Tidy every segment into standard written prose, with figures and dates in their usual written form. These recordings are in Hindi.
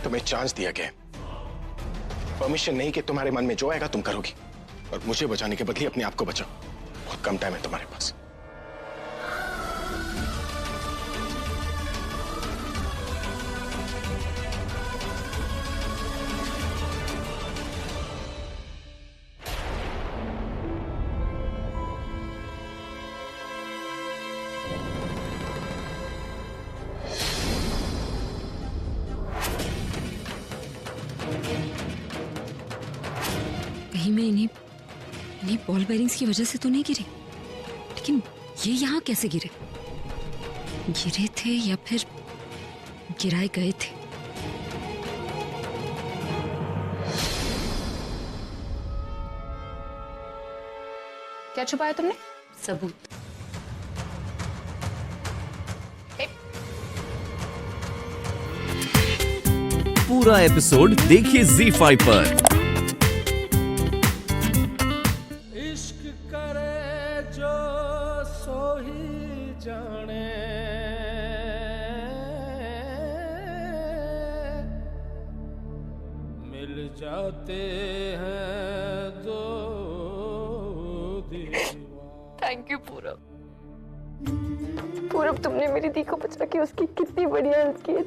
तुम्हें चांस दिया गया, परमिशन नहीं कि तुम्हारे मन में जो आएगा तुम करोगी, और मुझे बचाने के बदले अपने आप को बचाओ। बहुत कम टाइम है तुम्हारे पास। कहीं मैं इन्हीं बॉल बेरिंग्स की वजह से तो नहीं गिरी, लेकिन ये यहाँ कैसे गिरे? गिरे थे या फिर गिराए गए थे? क्या छुपाया तुमने? सबूत। पूरा एपिसोड देखिए ZEE5 पर। इश्क करे जो सो ही जाने, मिल जाते हैं दो दीवार। थैंक यू पूरब। पूरब, तुमने मेरी दी को बचा के उसकी कितनी बढ़िया हेल्प की है।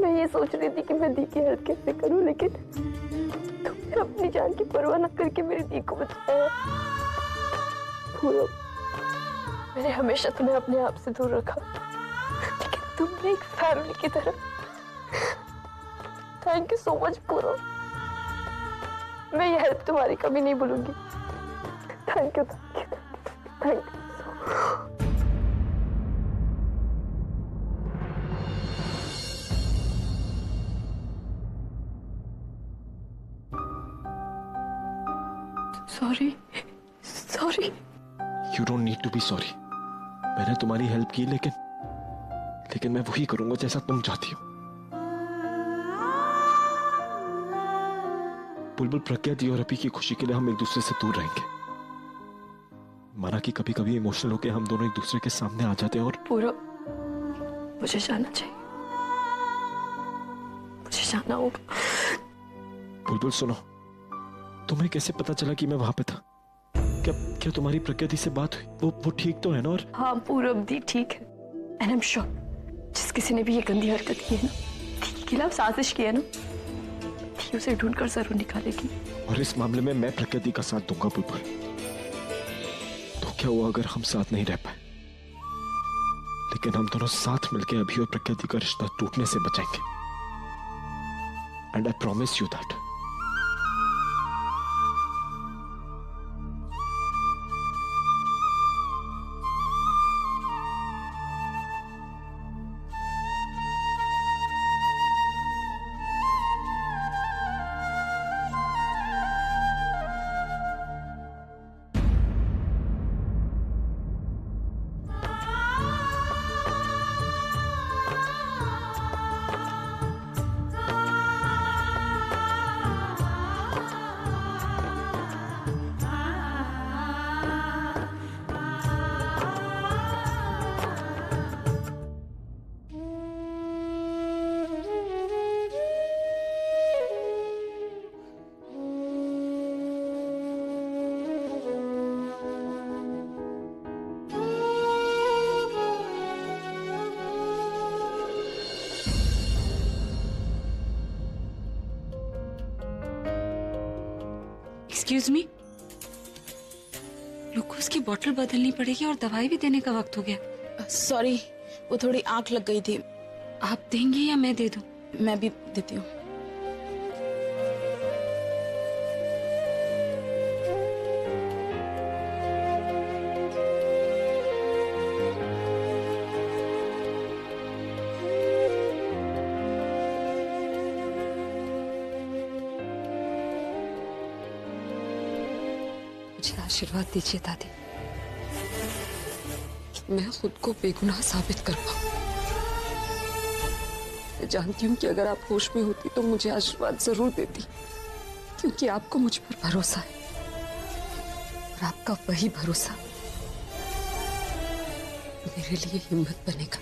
मैं ये सोच रही थी कि मैं दी की हेल्प कैसे करूं, लेकिन तुमने अपनी जान की परवाह न करके मेरी दी को बचाया। पूरब, मैंने हमेशा तुम्हें अपने आप से दूर रखा, लेकिन तुमने एक फैमिली की तरह। थैंक यू सो मच पूरब। मैं ये हेल्प तुम्हारी कभी नहीं भूलूंगी। Thank you, thank you, thank you. Sorry. You don't need to be sorry. मैंने तुम्हारी हेल्प की, लेकिन मैं वही करूंगा जैसा तुम चाहती हो। बुलबुल, प्रज्ञा दी और अभी की खुशी के लिए हम एक दूसरे से दूर रहेंगे। माना कि कभी कभी इमोशनल होके हम दोनों एक दूसरे के सामने आ जाते हैं और पूरब, मुझे जाना चाहिए, मुझे जाना होगा। बुलबुल सुनो, तुम्हें कैसे पता चला कि मैं वहां पे था? क्या तुम्हारी प्रज्ञा दी से बात हुई? वो ठीक तो है ना? और हाँ पूरब, दी ठीक है। एंड आई एम श्योर जिस किसी ने भी ये गंदी हरकत की है ना, दी के खिलाफ साजिश की है ना, दी उसे ढूंढकर जरूर निकालेगी। और इस मामले में मैं प्रज्ञा दी का साथ दूंगा बुलबुल। तो क्या हुआ अगर हम साथ नहीं रह पाए? लेकिन हम दोनों साथ मिलकर अभी और प्रज्ञा दी का रिश्ता टूटने से बचाएंगे। And I promise you that. Excuse me, glucose की बोतल बदलनी पड़ेगी और दवाई भी देने का वक्त हो गया। सॉरी, वो थोड़ी आंख लग गई थी। आप देंगे या मैं दे दूं? मैं भी देती हूँ। मुझे आशीर्वाद दीजिए दादी, मैं खुद को बेगुनाह साबित कर पाऊं। मैं जानती हूँ कि अगर आप होश में होती तो मुझे आशीर्वाद जरूर देती, क्योंकि आपको मुझ पर भरोसा है और आपका वही भरोसा मेरे लिए हिम्मत बनेगा।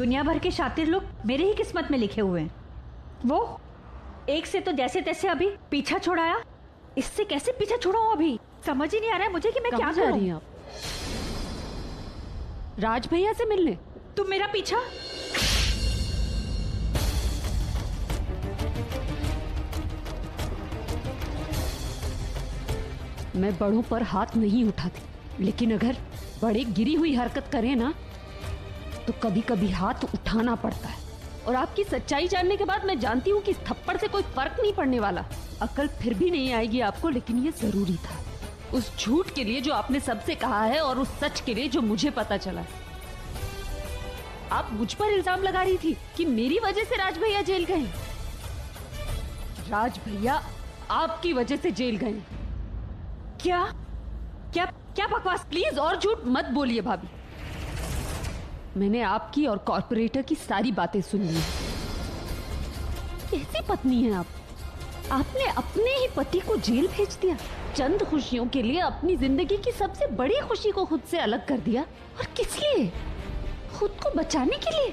दुनिया भर के शातिर लोग मेरे ही किस्मत में लिखे हुए हैं। वो एक से तो जैसे तैसे अभी पीछा छुड़ाया, इससे कैसे पीछा छुड़ाऊं अभी समझ ही नहीं आ रहा है मुझे कि मैं क्या जा करूं। रही हैं आप? राज भैया से मिलने? तुम मेरा पीछा मैं बड़ों पर हाथ नहीं उठाती, लेकिन अगर बड़े गिरी हुई हरकत करें ना तो कभी कभी हाथ उठाना पड़ता है। और आपकी सच्चाई जानने के बाद मैं जानती हूँ कि इस थप्पड़ से कोई फर्क नहीं पड़ने वाला। अकल फिर भी नहीं आएगी आपको, लेकिन ये जरूरी था। उस झूठ के लिए जो आपने सबसे कहा है और उस सच के लिए जो मुझे पता चला है। आप मुझ पर इल्जाम लगा रही थी कि मेरी वजह से राज भैया जेल गए। राज भैया आपकी वजह से जेल गए। क्या क्या क्या बकवास! प्लीज और झूठ मत बोलिए भाभी। मैंने आपकी और कॉर्पोरेटर की सारी बातें सुन ली। कैसी पत्नी है आप? आपने अपने ही पति को जेल भेज दिया, चंद खुशियों के लिए अपनी जिंदगी की सबसे बड़ी खुशी को खुद से अलग कर दिया। और किस लिए? खुद को बचाने के लिए।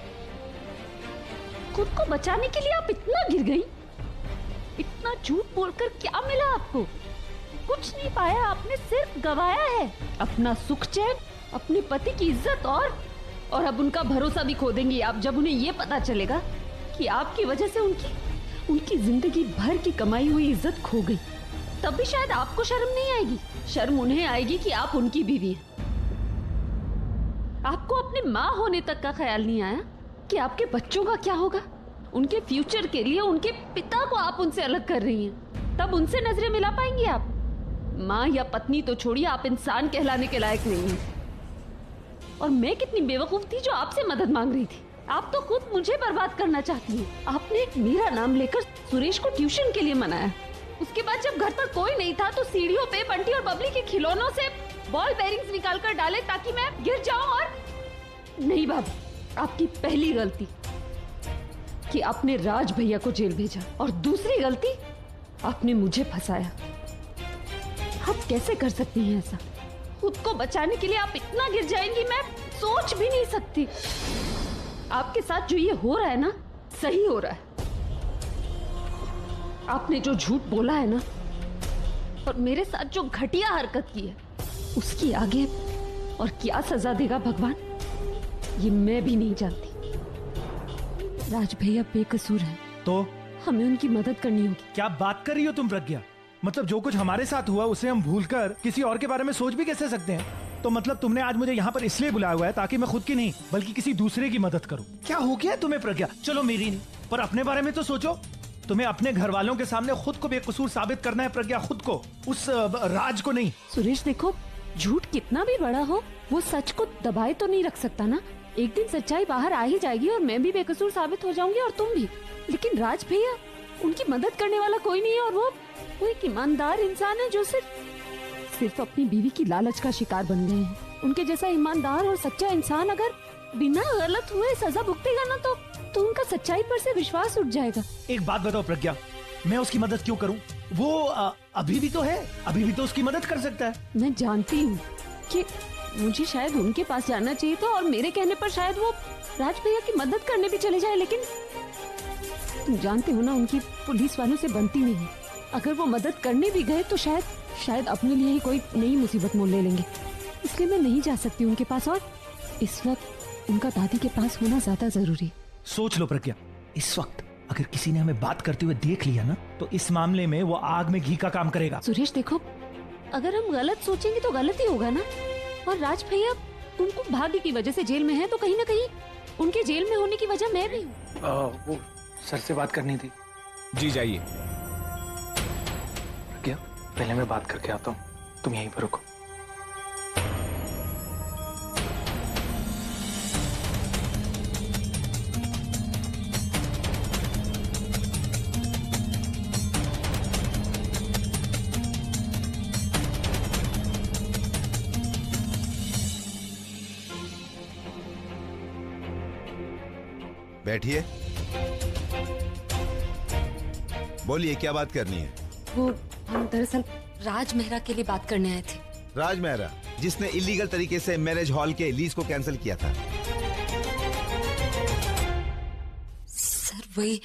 खुद को बचाने के लिए आप इतना गिर गई। इतना झूठ बोलकर क्या मिला आपको? कुछ नहीं पाया आपने, सिर्फ गवाया है अपना सुख चैन, अपने पति की इज्जत और अब उनका भरोसा भी खो देंगी आप जब उन्हें ये पता चलेगा कि आपकी वजह से उनकी जिंदगी भर की कमाई हुई इज्जत खो गई। तब भी शायद आपको शर्म नहीं आएगी। शर्म उन्हें आएगी कि आप उनकी बीवी हैं। आपको अपने माँ होने तक का ख्याल नहीं आया कि आपके बच्चों का क्या होगा। उनके फ्यूचर के लिए उनके पिता को आप उनसे अलग कर रही हैं। तब उनसे नजरें मिला पाएंगी आप? माँ या पत्नी तो छोड़िए, आप इंसान कहलाने के लायक नहीं हैं। और मैं कितनी बेवकूफ थी जो आपसे मदद मांग रही थी। आप तो खुद मुझे बर्बाद करना चाहती हैं। आपने मेरा नाम लेकर सुरेश को ट्यूशन के लिए मनाया। उसके बाद जब घर पर कोई नहीं था तो सीढ़ियों पे बंटी और बबली के खिलौनों से बॉल बेरिंग्स निकाल कर डाले ताकि मैं गिर जाऊं। और नहीं भाभी, आपकी पहली गलती कि आपने राज भैया को जेल भेजा और दूसरी गलती आपने मुझे फंसाया। आप कैसे कर सकती हैं ऐसा? खुद को बचाने के लिए आप इतना गिर जाएंगी, मैं सोच भी नहीं सकती। आपके साथ जो ये हो रहा है ना, सही हो रहा है। आपने जो झूठ बोला है ना और मेरे साथ जो घटिया हरकत की है, उसकी आगे और क्या सजा देगा भगवान, ये मैं भी नहीं जानती। राज भैया बेकसूर हैं, तो हमें उनकी मदद करनी होगी। क्या बात कर रही हो तुम प्रज्ञा? मतलब जो कुछ हमारे साथ हुआ उसे हम भूलकर किसी और के बारे में सोच भी कैसे सकते हैं? तो मतलब तुमने आज मुझे यहाँ पर इसलिए बुलाया हुआ है ताकि मैं खुद की नहीं बल्कि किसी दूसरे की मदद करूँ। क्या हो गया तुम्हें प्रज्ञा? चलो मेरी नहीं पर अपने बारे में तो सोचो। तुम्हें अपने घर वालों के सामने खुद को बेकसूर साबित करना है प्रज्ञा, खुद को, उस राज को नहीं। सुरेश देखो, झूठ कितना भी बड़ा हो वो सच को दबाए तो नहीं रख सकता ना। एक दिन सच्चाई बाहर आ ही जाएगी और मैं भी बेकसूर साबित हो जाऊंगी और तुम भी। लेकिन राज भैया, उनकी मदद करने वाला कोई नहीं है और वो एक ईमानदार इंसान है जो सिर्फ अपनी बीवी की लालच का शिकार बन गए हैं। उनके जैसा ईमानदार और सच्चा इंसान अगर बिना गलत हुए सजा भुगतेगा ना तो उनका सच्चाई पर से विश्वास उठ जाएगा। एक बात बताओ प्रज्ञा, मैं उसकी मदद क्यों करूं? वो अभी भी तो है, अभी भी तो उसकी मदद कर सकता है। मैं जानती हूँ कि मुझे शायद उनके पास जाना चाहिए था और मेरे कहने पर शायद वो राज भैया की मदद करने भी चले जाए, लेकिन तुम जानते हो ना, उनकी पुलिस वालों से बनती नहीं है। अगर वो मदद करने भी गए तो शायद अपने लिए ही कोई नई मुसीबत मोल ले लेंगे। इसलिए मैं नहीं जा सकती उनके पास और इस वक्त उनका दादी के पास होना ज्यादा जरूरी। सोच लो प्रज्ञा, इस वक्त अगर किसी ने हमें बात करते हुए देख लिया ना तो इस मामले में वो आग में घी का काम करेगा। सुरेश देखो, अगर हम गलत सोचेंगे तो गलत ही होगा ना। और राज भैया उनको भाग्य की वजह से जेल में है तो कहीं ना कहीं उनके जेल में होने की वजह मैं भी हूँ। वो सर से बात करनी थी। जी जाइए। क्या? पहले मैं बात करके आता हूँ, तुम यहीं पर रुको। बैठिए, बोलिए क्या बात करनी है? वो हम दरअसल राज मेहरा के लिए बात करने आए थे। राज मेहरा, जिसने इलीगल तरीके से मैरिज हॉल के लीज को कैंसिल किया था। वही,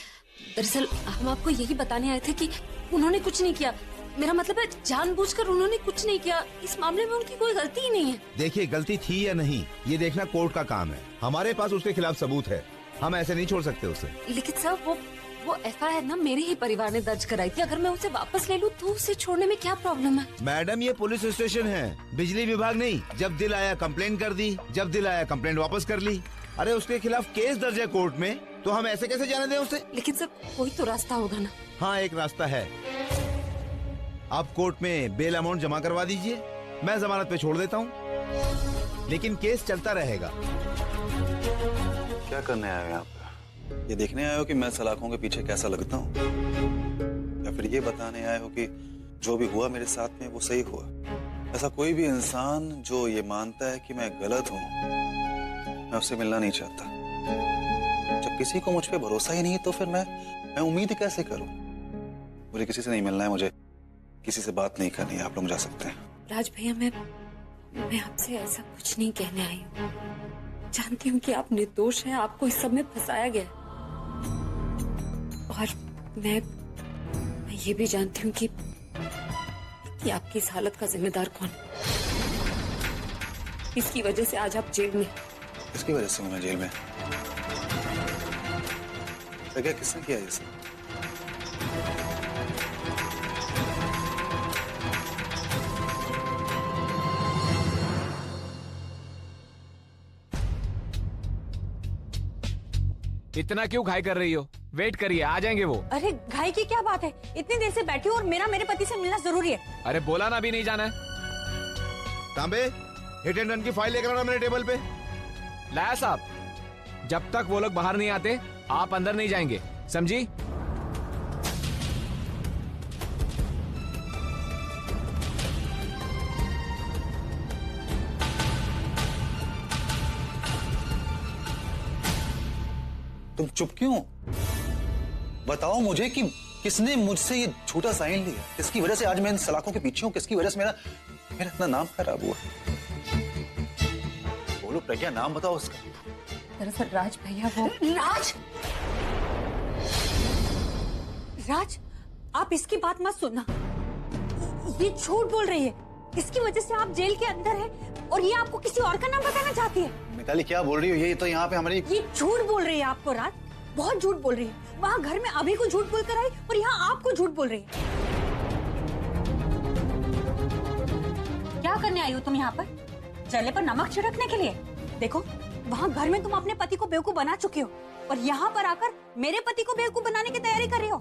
दरअसल हम आपको यही बताने आए थे कि उन्होंने कुछ नहीं किया। मेरा मतलब है जानबूझकर उन्होंने कुछ नहीं किया। इस मामले में उनकी कोई गलती ही नहीं है। देखिए, गलती थी या नहीं ये देखना कोर्ट का काम है। हमारे पास उसके खिलाफ सबूत है, हम ऐसे नहीं छोड़ सकते उसे। लेकिन सर वो एफआईआर ना मेरे ही परिवार ने दर्ज कराई थी। अगर मैं उसे वापस ले लूं तो उसे छोड़ने में क्या प्रॉब्लम है? मैडम, ये पुलिस स्टेशन है, बिजली विभाग नहीं। जब दिल आया कंप्लेन कर दी, जब दिल आया कंप्लेन वापस कर ली। अरे उसके खिलाफ केस दर्ज है कोर्ट में, तो हम ऐसे कैसे जाने दें उसे? लेकिन सर कोई तो रास्ता होगा ना। हाँ, एक रास्ता है। आप कोर्ट में बेल अमाउंट जमा करवा दीजिए, मैं जमानत पे छोड़ देता हूँ, लेकिन केस चलता रहेगा। क्या करने आए हो यहाँ पे? ये देखने आए हो कि मैं सलाखों के पीछे कैसा लगता हूँ, या फिर ये बताने आए हो कि जो भी हुआ मेरे साथ में वो सही हुआ? ऐसा कोई भी इंसान जो ये मानता है कि मैं गलत हूँ, मैं उससे मिलना नहीं चाहता। जब किसी को मुझ पे भरोसा ही नहीं तो फिर मैं उम्मीद कैसे करूँ? मुझे किसी से नहीं मिलना है, मुझे किसी से बात नहीं करनी है। आप लोग जा सकते हैं। राज भैया, मैं आपसे ऐसा कुछ नहीं कहने आई हूँ। जानती हूँ कि आप निर्दोष हैं, आपको इस सब में फंसाया गया। और मैं ये भी जानती हूँ कि आपकी इस हालत का जिम्मेदार कौन है। इसकी वजह से आज आप जेल में। इसकी वजह से मैं जेल में? तो क्या किसने किया ये सब? इतना क्यों घाई कर रही हो? वेट करिए, आ जाएंगे वो। अरे घाई की क्या बात है? इतनी देर से बैठी हूँ और मेरे पति से मिलना जरूरी है। अरे बोला ना, भी नहीं जाना है। तांबे, हिट एंड रन की फाइल लेकर आना मेरे टेबल पे। लाया साहब, जब तक वो लोग बाहर नहीं आते आप अंदर नहीं जाएंगे, समझी? तुम चुप क्यों? बताओ मुझे कि किसने मुझसे ये झूठा साइन लिया? किसकी वजह से आज मैं इन सलाखों के पीछे हूँ? किसकी वजह से मेरा इतना नाम खराब हुआ? बोलो प्रज्ञा, नाम बताओ उसका। दरअसल राज भैया वो। राज, आप इसकी बात मत सुनना। ये झूठ बोल रही है। इसकी वजह से आप जेल के अंदर हैं और ये आपको किसी और का नाम बताना चाहती है। मिताली, क्या बोल रही हो? ये तो यहाँ पे हमारी। ये झूठ बोल रही है आपको राज, बहुत झूठ बोल रही है। वहाँ घर में अभी को झूठ बोल कर आई और यहाँ आपको झूठ बोल रही है। क्या करने आई हो तुम यहाँ पर? जले पर नमक छिड़कने के लिए? देखो, वहाँ घर में तुम अपने पति को बेवकूफ बना चुके हो और यहाँ पर आकर मेरे पति को बेवकूफ बनाने की तैयारी कर रही हो।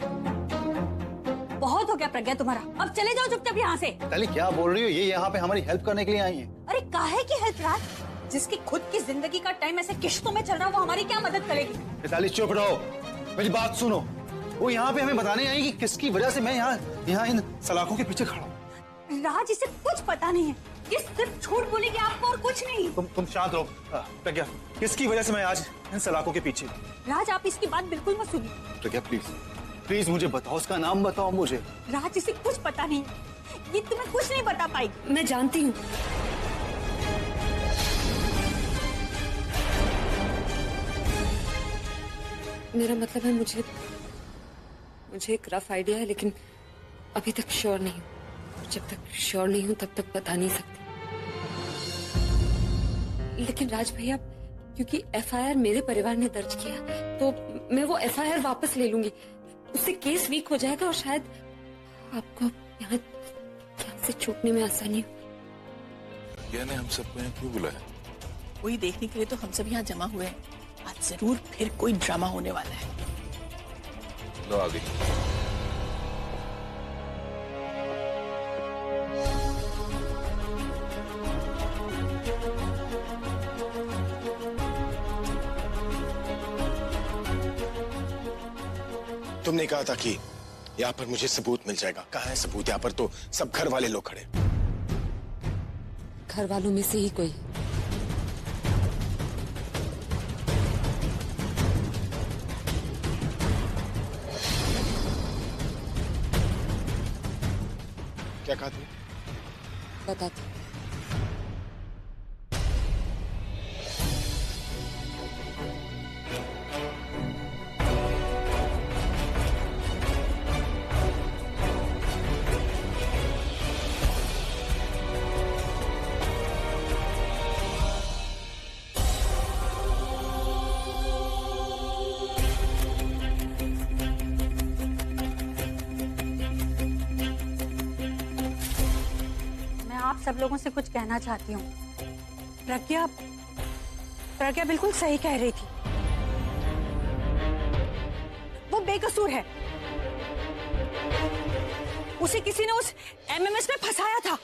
बहुत हो गया प्रज्ञा तुम्हारा, अब चले जाओ चुपचाप यहाँ से। मिताली, क्या बोल रही हो? ये यहाँ पे हमारी हेल्प करने के लिए आई है। अरे काहे की हेल्प राज? जिसकी खुद की जिंदगी का टाइम ऐसे किश्तों में चल रहा, वो हमारी क्या मदद करेगी? मिताली चुप रहो, मेरी बात सुनो। वो यहाँ पे हमें बताने आई कि किसकी वजह से मैं यहाँ इन सलाखों के पीछे खड़ा हूँ। राज, इसे कुछ पता नहीं है, ये सिर्फ झूठ बोलेगी आपको और कुछ नहीं। तुम शांत रहो। प्रज्ञा, किसकी वजह से मैं आज इन सलाखों के पीछे? राज, आप इसकी बात बिल्कुल मत सुनिए। प्रज्ञा प्लीज मुझे बताओ, उसका नाम बताओ मुझे। राज, इसे कुछ पता नहीं, ये तुम्हें कुछ नहीं बता पाएगी। मैं जानती हूँ। मेरा मतलब है मुझे एक रफ आइडिया है, लेकिन अभी तक श्योर नहीं हूँ। जब तक श्योर नहीं हूँ तब तक बता नहीं सकती। लेकिन राज भैया, क्योंकि एफआईआर मेरे परिवार ने दर्ज किया तो मैं वो एफआईआर वापस ले लूंगी। उससे केस वीक हो जाएगा और शायद आपको यहाँ से छूटने में आसानी हो। क्या ने हम सबको यहाँ क्यों बुलाया? वही देखने के लिए तो हम सब यहाँ जमा हुए हैं। आज जरूर फिर कोई ड्रामा होने वाला है। लो आगे। तुमने कहा था कि यहाँ पर मुझे सबूत मिल जाएगा। कहाँ है सबूत? यहाँ पर तो सब घर वाले लोग खड़े। घर वालों में से ही कोई। क्या कहा तुमने? बताती। सब लोगों से कुछ कहना चाहती हूँ। प्रज्ञा बिल्कुल सही कह रही थी। वो बेकसूर है। उसे किसी ने उस एमएमएस में फंसाया था।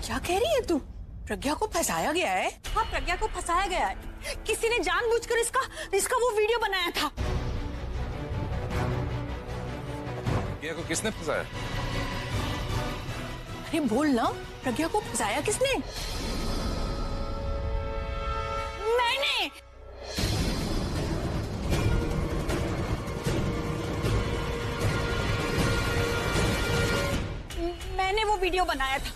क्या कह रही है तू? प्रज्ञा को फंसाया गया है? हाँ, प्रज्ञा को फंसाया गया है। किसी ने जानबूझकर इसका वो वीडियो बनाया था। प्रज्ञा को किसने फंसाया? अरे बोल ना, प्रज्ञा को फंसाया किसने? मैंने। मैंने वो वीडियो बनाया था,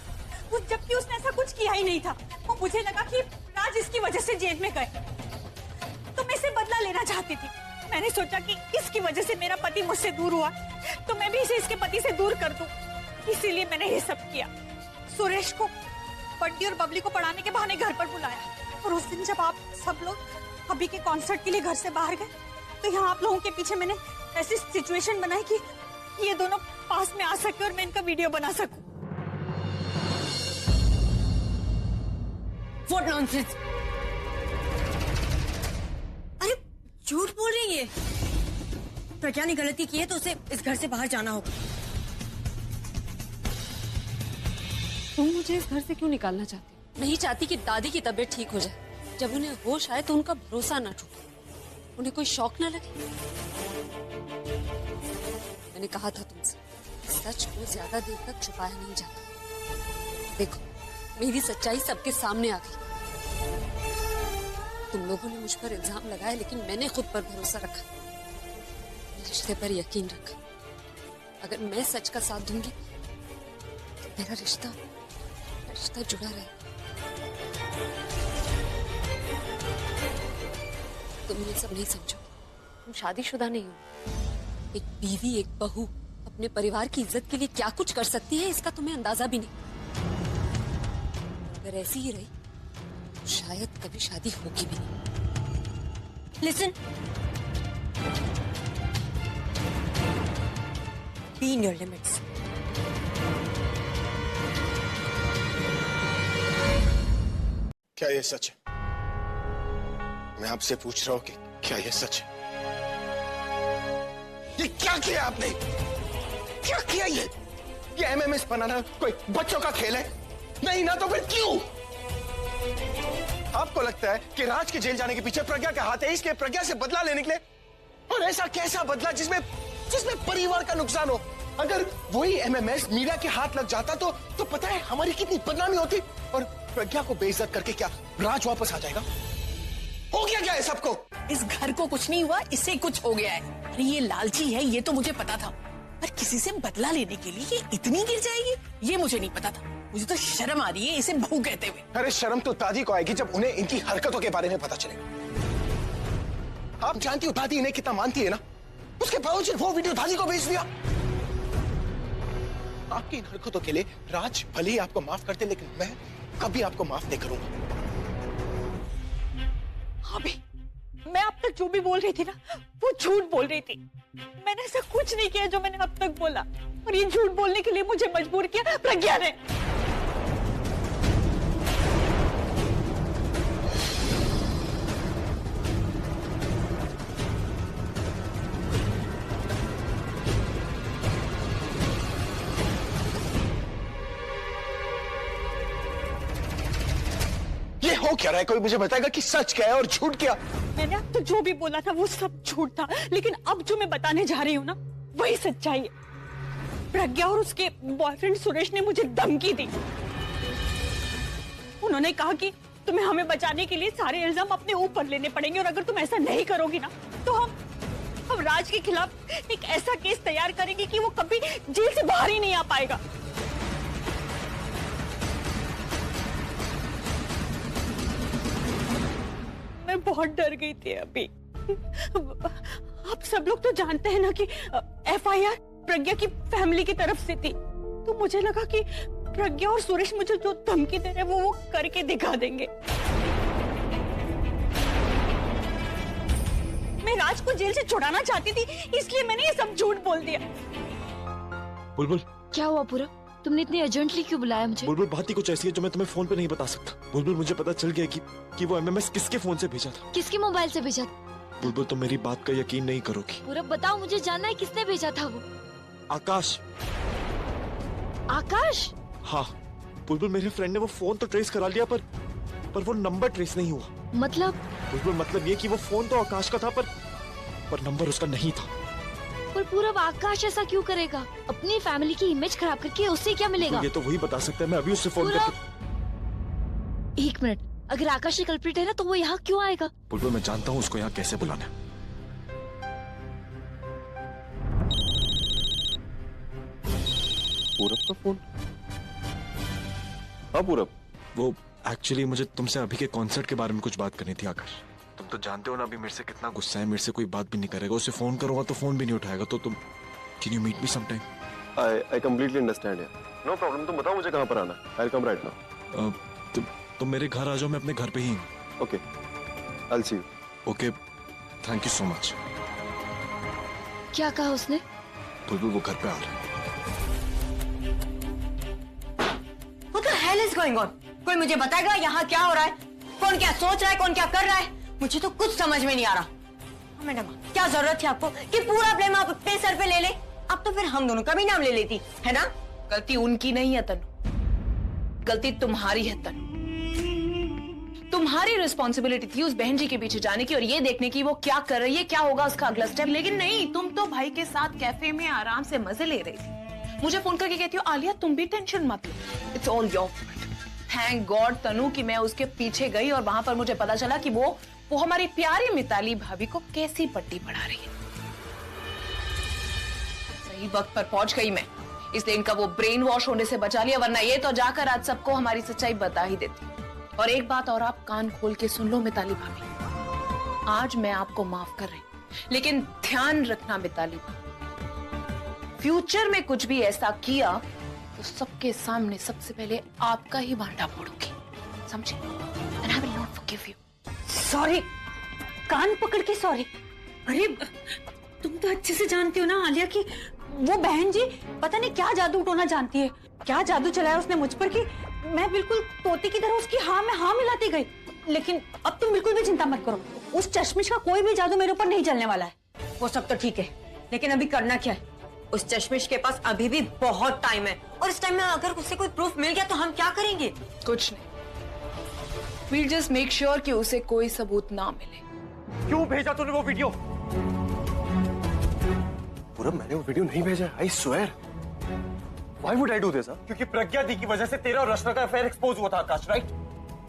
जबकि उसने ऐसा कुछ किया ही नहीं था। वो मुझे लगा कि राज इसकी वजह से जेल में गए, तो मैं इसे बदला लेना चाहती थी। मैंने सोचा कि इसकी वजह से मेरा पति मुझसे दूर हुआ, तो मैं भी इसे इसके पति से दूर कर दूं। इसीलिए मैंने ये सब किया। सुरेश को, बंटी और बबली को पढ़ाने के बहाने घर पर बुलाया, और उस दिन जब आप सब लोग अभी के कॉन्सर्ट के लिए घर से बाहर गए, तो यहाँ आप लोगों के पीछे मैंने ऐसी सिचुएशन बनाई कि ये दोनों पास में आ सके और मैं इनका वीडियो बना सकूं। What nonsense! अरे झूठ बोल रही है। प्रज्ञा ने गलती की है तो उसे इस घर से बाहर जाना होगा। तुम मुझे इस घर से क्यों निकालना चाहती हो? नहीं चाहती कि दादी की तबीयत ठीक हो जाए। जब उन्हें होश आए तो उनका भरोसा ना टूटे, उन्हें कोई शौक ना लगे। मैंने कहा था तुमसे, सच को ज्यादा देर तक छुपाया नहीं जाता। देखो, मेरी सच्चाई सबके सामने आ गई। तुम लोगों ने मुझ पर इल्जाम लगाया, लेकिन मैंने खुद पर भरोसा रखा, रिश्ते पर यकीन रखा। अगर मैं सच का साथ दूंगी तो मेरा रिश्ता जुड़ा रहेगा। तुम ये सब नहीं समझो। तुम शादीशुदा नहीं हो। एक बीवी, एक बहू अपने परिवार की इज्जत के लिए क्या कुछ कर सकती है, इसका तुम्हें अंदाजा भी नहीं। अगर ऐसी ही रही तो शायद कभी शादी होगी भी नहीं। Listen. Be in your limits. क्या ये सच है? मैं आपसे पूछ रहा हूं कि क्या ये सच है? ये क्या किया आपने? क्या किया ये एमएमएस बनाना कोई बच्चों का खेल है? नहीं ना, तो फिर क्यों? आपको लगता है कि राज के जेल जाने के पीछे प्रज्ञा का हाथ है, इसलिए प्रज्ञा से बदला लेने के लिए? और ऐसा कैसा बदला जिसमें परिवार का नुकसान हो? अगर वही एमएमएस मीरा के हाथ लग जाता तो पता है हमारी कितनी बदनामी होती। और प्रज्ञा को बेइज्जत करके क्या राज वापस आ जाएगा? हो गया क्या है सबको? इस घर को कुछ नहीं हुआ, इससे कुछ हो गया है। अरे ये लालची है, ये तो मुझे पता था, पर किसी से बदला लेने के लिए ये इतनी गिर जाएगी, ये मुझे नहीं पता था। मुझे तो शर्म आ रही है इसे बहू कहते हुए। अरे शर्म तो दादी को आएगी जब उन्हें इनकी हरकतों के बारे में पता चलेगा। आप जानती हो दादी इन्हें कितना मानती है ना, उसके बावजूद वो वीडियो दादी को भेज दिया। आपकी इन हरकतों के लिए राज भले ही आपको माफ करते, लेकिन मैं कभी आपको माफ नहीं करूंगा। अभी मैं अब तक जो भी बोल रही थी ना, वो झूठ बोल रही थी। मैंने ऐसा कुछ नहीं किया जो मैंने अब तक बोला, और ये झूठ बोलने के लिए मुझे मजबूर किया प्रज्ञा ने। ये हो क्या रहा है? कोई मुझे बताएगा कि सच क्या है और झूठ क्या? मैंने अब तो जो भी बोला था वो सब झूठ था, लेकिन अब जो मैं बताने जा रही हूँ ना, वही सच्चाई है। प्रज्ञा और उसके बॉयफ्रेंड सुरेश ने मुझे धमकी दी। उन्होंने कहा कि तुम्हें हमें बचाने के लिए सारे इल्जाम अपने ऊपर लेने पड़ेंगे, और अगर तुम ऐसा नहीं करोगी ना तो हम राज के खिलाफ एक ऐसा केस तैयार करेंगे कि वो कभी जेल से बाहर ही नहीं आ पाएगा। मैं बहुत डर गई थी अभी। आप सब लोग तो जानते हैं ना कि एफआईआर प्रज्ञा की फैमिली की तरफ से थी, तो मुझे लगा कि प्रज्ञा और सुरेश मुझे जो धमकी दे रहे हैं वो करके दिखा देंगे। मैं राज को जेल से छुड़ाना चाहती थी, इसलिए मैंने ये सब झूठ बोल दिया। बुलबुल, क्या हुआ पूरा? तुमने इतनी अर्जेंटली क्यों बुलाया मुझे? बुलबुल बात ही कुछ ऐसी है जो मैं तुम्हें फोन पे नहीं बता सकता। बुलबुल मुझे पता चल गया कि वो एमएमएस किसके फोन से भेजा था। किसके मोबाइल से भेजा? बुलबुल तुम मेरी बात का यकीन नहीं करोगी। पूरा बताओ, मुझे जानना है किसने भेजा था वो। आकाश। आकाश? हाँ बुलबुल, मेरे फ्रेंड ने वो फोन तो ट्रेस करा लिया पर वो नंबर ट्रेस नहीं हुआ। मतलब? बुलबुल मतलब ये कि वो फोन तो आकाश का था पर नंबर उसका नहीं था। पर पूरब आकाश ऐसा क्यों करेगा? अपनी फैमिली की इमेज खराब करके उससे क्या मिलेगा? ये तो वही बता सकता है। मैं अभी उससे फोन करके। एक मिनट, अगर आकाश कल्प्रिट है ना तो वो यहाँ क्यों आएगा? बुलबुल मैं जानता हूँ उसको यहाँ कैसे बुलाना है। पूरब का फोन? हाँ पूरब। वो एक्चुअली मुझे तुमसे अभी के कॉन्सर्ट के बारे में कुछ बात करनी थी आकाश। तुम तो जानते हो ना अभी मेरे से कितना गुस्सा है, मेरे से कोई बात भी नहीं करेगा। उसे फोन करूंगा तो फोन भी नहीं उठाएगा। तो तुम can you meet me some time? I completely understand यार, नो प्रॉब्लम। तुम बताओ मुझे कहाँ पर आना है। I will come right now. तुम मेरे घर आ जाओ, मैं अपने घर पे ही हूँ। Okay, I will see you. Okay, thank you so much. क्या कहा उसने? बुलबुल वो घर पे आ रहा है। What the hell is going on? कोई मुझे बताएगा यहाँ क्या हो रहा है? कौन क्या सोच रहा है, कौन क्या कर रहा है? मुझे तो कुछ समझ में नहीं आ रहा। मैडम क्या जरूरत थी आपको कि पूरा ब्लेम आप अपने सर पे ले ले? अब तो फिर हम दोनों का भी नाम ले लेती, है ना? गलती उनकी नहीं है तनु, गलती तुम्हारी है तनु। तुम्हारी रिस्पॉन्सिबिलिटी थी उस बहन जी के पीछे जाने की और ये देखने की वो क्या कर रही है, क्या होगा उसका अगला स्टेप। लेकिन नहीं, तुम तो भाई के साथ कैफे में आराम से मजे ले रही थी। मुझे फोन करके कहती हो आलिया तुम भी टेंशन मत लो, it's all your fault. Thank God Tanu कि मैं उसके पीछे गई और वहां पर मुझे पता चला कि वो हमारी प्यारी मिताली भाभी को कैसी पट्टी पढ़ा रही है। सही वक्त पर पहुंच गई मैं, इसलिए इनका वो ब्रेन वॉश होने से बचा लिया, वरना ये तो जाकर आज सबको हमारी सच्चाई बता ही देती। और एक बात और आप कान खोल के सुन लो मिताली भाभी, आज मैं आपको माफ कर रही हूं, लेकिन ध्यान रखना मिताली भाभी, फ्यूचर में कुछ भी ऐसा किया तो सबके सामने सबसे पहले आपका ही भांडा फोड़ूंगी, समझे? And I will not forgive you. Sorry, कान पकड़ के सॉरी। अरे तुम तो अच्छे से जानती हो ना आलिया कि वो बहन जी पता नहीं क्या जादू टोना जानती है, क्या जादू चलाया उसने मुझ पर कि मैं बिल्कुल तोते की तरह उसकी हाँ में हाँ मिलाती गई। लेकिन अब तुम बिल्कुल भी चिंता मत करो, उस चश्मिश का कोई भी जादू मेरे ऊपर नहीं चलने वाला है। वो सब तो ठीक है, लेकिन अभी करना क्या है? उस चश्मिश के पास अभी भी बहुत टाइम है, और इस टाइम में अगर उससे कोई प्रूफ मिल गया तो हम क्या करेंगे? कुछ नहीं, we'll just make sure कि उसे कोई सबूत ना मिले। क्यों भेजा तूने वो वीडियो? पूरब मैंने वो वीडियो नहीं भेजा, I swear. Why would I do this? क्योंकि प्रज्ञा दी की वजह से तेरा और रचना का अफेयर एक्सपोज हुआ था आकाश, राइट?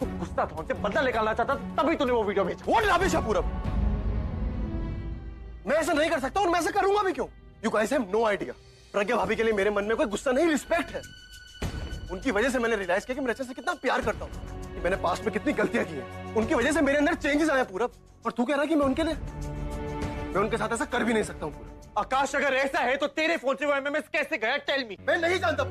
तू गुस्सा था, उनसे बदला निकालना चाहता, तभी तूने वो वीडियो भेजा। What rubbish है पूरब? मैं ऐसा नहीं कर सकता और मैं ऐसा करूंगा भी क्यों? You guys have no idea. प्रज्ञा भाभी के लिए मेरे मन में कोई गुस्सा नहीं, रिस्पेक्ट है। उनकी वजह से मैंने रियलाइज किया कि मैं रचना से कितना प्यार करता हूँ, कि मैंने पास्ट में कितनी गलतियां की हैं। उनकी वजह से मेरे अंदर चेंजेस आए पूरब, और तू कह रहा है कि मैं उनके साथ ऐसा कर भी नहीं सकता हूँ पूरब। आकाश अगर ऐसा है तो तेरे फोन से वो एमएमएस कैसे गया? Tell me. मैं नहीं जानता।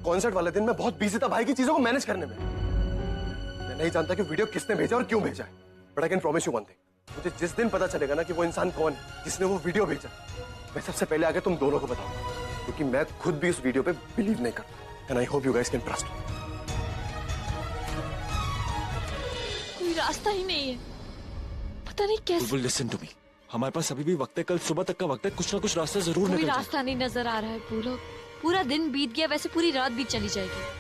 कॉन्सर्ट वाले दिन मैं बहुत बिजी था भाई की चीजों को मैनेज करने में। मैं नहीं जानता कि वीडियो किसने भेजा और क्यों भेजा है, but I can promise you one thing, मुझे जिस दिन पता चलेगा ना कि वो इंसान कौन है जिसने वो वीडियो भेजा, मैं सबसे पहले आके तुम दोनों को बताऊंगा, क्योंकि मैं खुद भी उस वीडियो पे बिलीव नहीं करता। And I hope you guys can trust me. कोई रास्ता ही नहीं है, पता नहीं कैसे। लिसन टू मी, हमारे पास अभी भी वक्त है, कल सुबह तक का वक्त है, कुछ ना कुछ रास्ता जरूर निकल कोई रास्ता नहीं नजर आ रहा है। पूरा दिन बीत गया, वैसे पूरी रात भी चली जाएगी।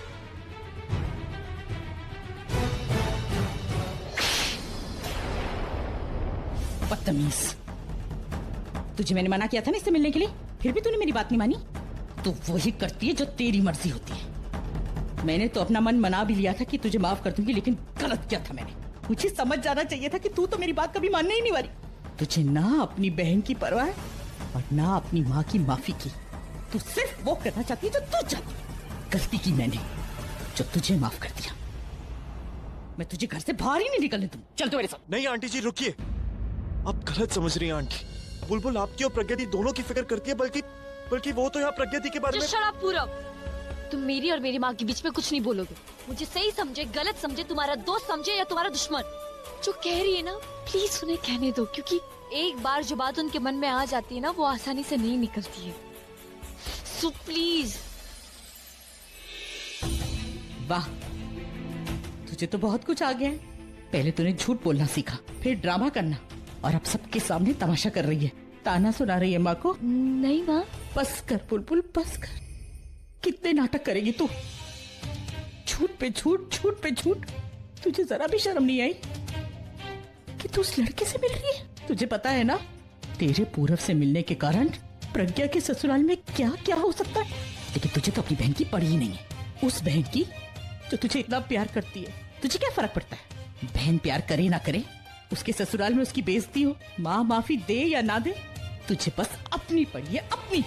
बदतमीज, तुझे मैंने मना किया था ना इससे मिलने के लिए, फिर भी तूने मेरी बात नहीं मानी। तू वही करती है जो तेरी मर्जी होती है। मैंने तो अपना मन मना भी लिया था कि तुझे माफ कर दूंगी, लेकिन गलत किया था मैंने। मुझे समझ जाना चाहिए था कि तू तो मेरी बात कभी मानने ही नहीं वाली। तुझे ना अपनी बहन की परवाह है और ना अपनी माँ की माफी की। तू सिर्फ वो करना चाहती है जो तू चाहती है। गलती की मैंने जो तुझे माफ कर दिया। मैं तुझे घर से बाहर ही नहीं निकलने दूं। चल तू मेरे साथ। नहीं आंटी जी रुकिए, आप गलत समझ रही हैं आंटी। बुलबुल आपकी और प्रज्ञा दी दोनों की फिक्र करती है, बल्कि वो तो यहाँ प्रज्ञा दी के बारे में। शट अप पूरब, तुम मेरी और मेरी माँ के बीच में कुछ नहीं बोलोगे। मुझे सही समझे गलत समझे, तुम्हारा दोस्त समझे या तुम्हारा दुश्मन, जो कह रही है ना प्लीज उन्हें कहने दो, क्योंकि एक बार जो बात उनके मन में आ जाती है ना, वो आसानी से नहीं निकलती है। So please. वाह, तुझे तो बहुत कुछ आ गया है। पहले तूने झूठ बोलना सीखा, फिर ड्रामा करना, और अब सबके सामने तमाशा कर रही है, ताना सुना रही है माँ को। नहीं माँ। बस कर बुलबुल, बस कर। कितने नाटक करेगी तू? झूठ पे झूठ, झूठ पे झूठ। तुझे जरा भी शर्म नहीं आई कि तू उस लड़के से मिल रही है? तुझे पता है ना, तेरे पूरब से मिलने के कारण प्रज्ञा के ससुराल में क्या क्या हो सकता है। लेकिन तुझे तो अपनी बहन की पड़ी ही नहीं है, उस बहन की जो तुझे इतना प्यार करती है। तुझे क्या फर्क पड़ता है, बहन प्यार करे ना करे, उसके ससुराल में उसकी बेइज्जती हो, माँ माफी दे या ना दे, तुझे बस अपनी पड़ी है, अपनी।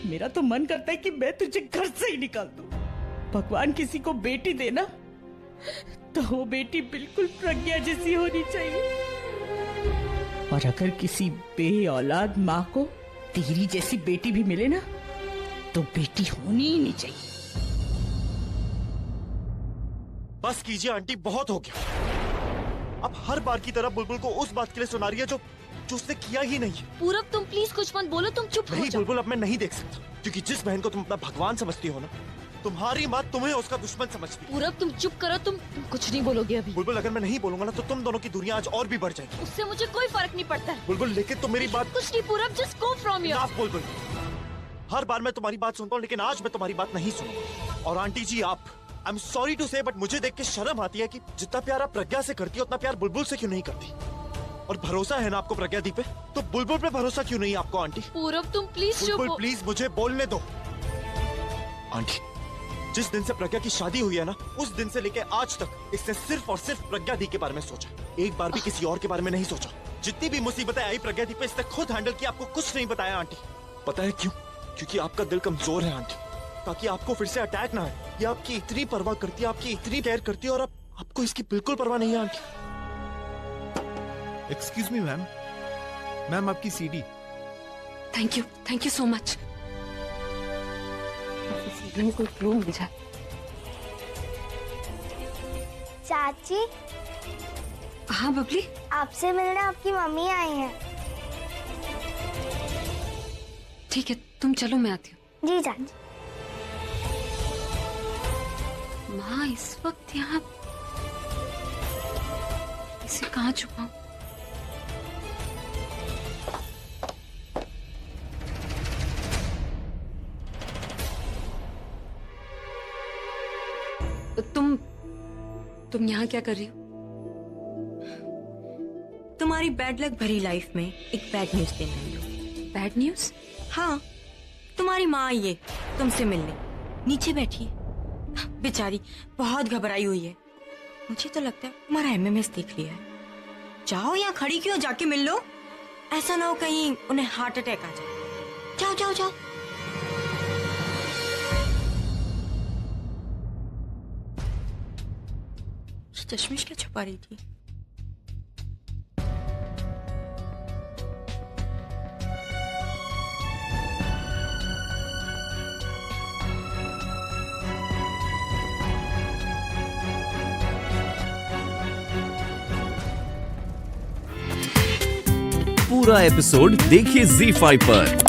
मेरा तो मन करता है कि मैं तुझे घर से ही निकाल दूं। भगवान किसी को बेटी देना तो वो बेटी बिल्कुल प्रज्ञा जैसी होनी चाहिए, और अगर किसी बे औलाद माँ को तेरी जैसी बेटी भी मिले ना, तो बेटी होनी ही नहीं चाहिए। बस कीजिए आंटी, बहुत हो गया। अब हर बार की तरह बुलबुल को उस बात के लिए सुना रही है जो उसने किया ही नहीं है। पूरब तुम प्लीज कुछ मत बोलो, तुम चुप हो नहीं जाओ। बुलबुल, अब मैं नहीं देख सकता, क्योंकि जिस बहन को तुम अपना भगवान समझती हो ना, तुम्हारी माँ तुम्हें उसका दुश्मन समझती है। पूरब तुम चुप करो, तुम कुछ नहीं बोलोगे अभी। बुलबुल, अगर मैं नहीं बोलूंगा ना, तो तुम दोनों की दूरियां आज और भी बढ़ जाएगी। उससे मुझे कोई फर्क नहीं पड़ता है। बुलबुल, लेकिन तुम मेरी बात। कुछ नहीं पूरब, just go from here. Enough, बुलबुल। हर बार मैं तुम्हारी बात सुनता हूँ, लेकिन आज मैं तुम्हारी बात नहीं सुनूंगा। और आंटी जी, आप, आई एम सॉरी टू से, बट मुझे देख के शर्म आती है कि जितना प्यार आप प्रज्ञा से करती हो, उतना प्यार बुलबुल से क्यों नहीं करती। और भरोसा है ना आपको प्रज्ञा दी पे, तो बुलबुल पे भरोसा क्यों नहीं आपको आंटी? पूरब तुम प्लीज चुप बुलबुल हो। प्लीज मुझे बोलने दो। आंटी, जिस दिन से प्रज्ञा की शादी हुई है ना, उस दिन से लेके आज तक इसने सिर्फ और सिर्फ प्रज्ञा दी के बारे में सोचा, एक बार भी किसी और के बारे में नहीं सोचा। जितनी भी मुसीबतें आई प्रज्ञा दी पे, इसने खुद हैंडल किया, आपको कुछ नहीं बताया आंटी। पता है क्यों? क्योंकि आपका दिल कमजोर है आंटी, ताकि आपको फिर से अटैक ना आए। ये आपकी इतनी परवाह करती है, आपकी इतनी केयर करती है, और आपको इसकी बिल्कुल परवाह नहीं है aunty. Excuse me ma'am, ma'am आपकी CD. Thank you so much. CD में कोई क्लू मिल जाए। चाची। हाँ बबली। आपसे मिलने आपकी मम्मी आई हैं। ठीक है, तुम चलो, मैं आती हूँ। जी चाची। माँ इस वक्त यहाँ, इसे कहाँ छुपाऊं? तुम यहाँ क्या कर रही हो? तुम्हारी बैड लक भरी लाइफ में एक बैड न्यूज देने आई हूँ। Bad news? हाँ, तुम्हारी माँ आई है तुमसे मिलने, नीचे बैठी है। बेचारी बहुत घबराई हुई है। मुझे तो लगता है तुम्हारा एमएमएस देख लिया है। जाओ, यहाँ खड़ी क्यों, जाके मिल लो। ऐसा ना हो कहीं उन्हें हार्ट अटैक आ जाए। जाओ जाओ जाओ। चश्मिश क्या छुपा रही थी? पूरा एपिसोड देखिए ZEE5 पर।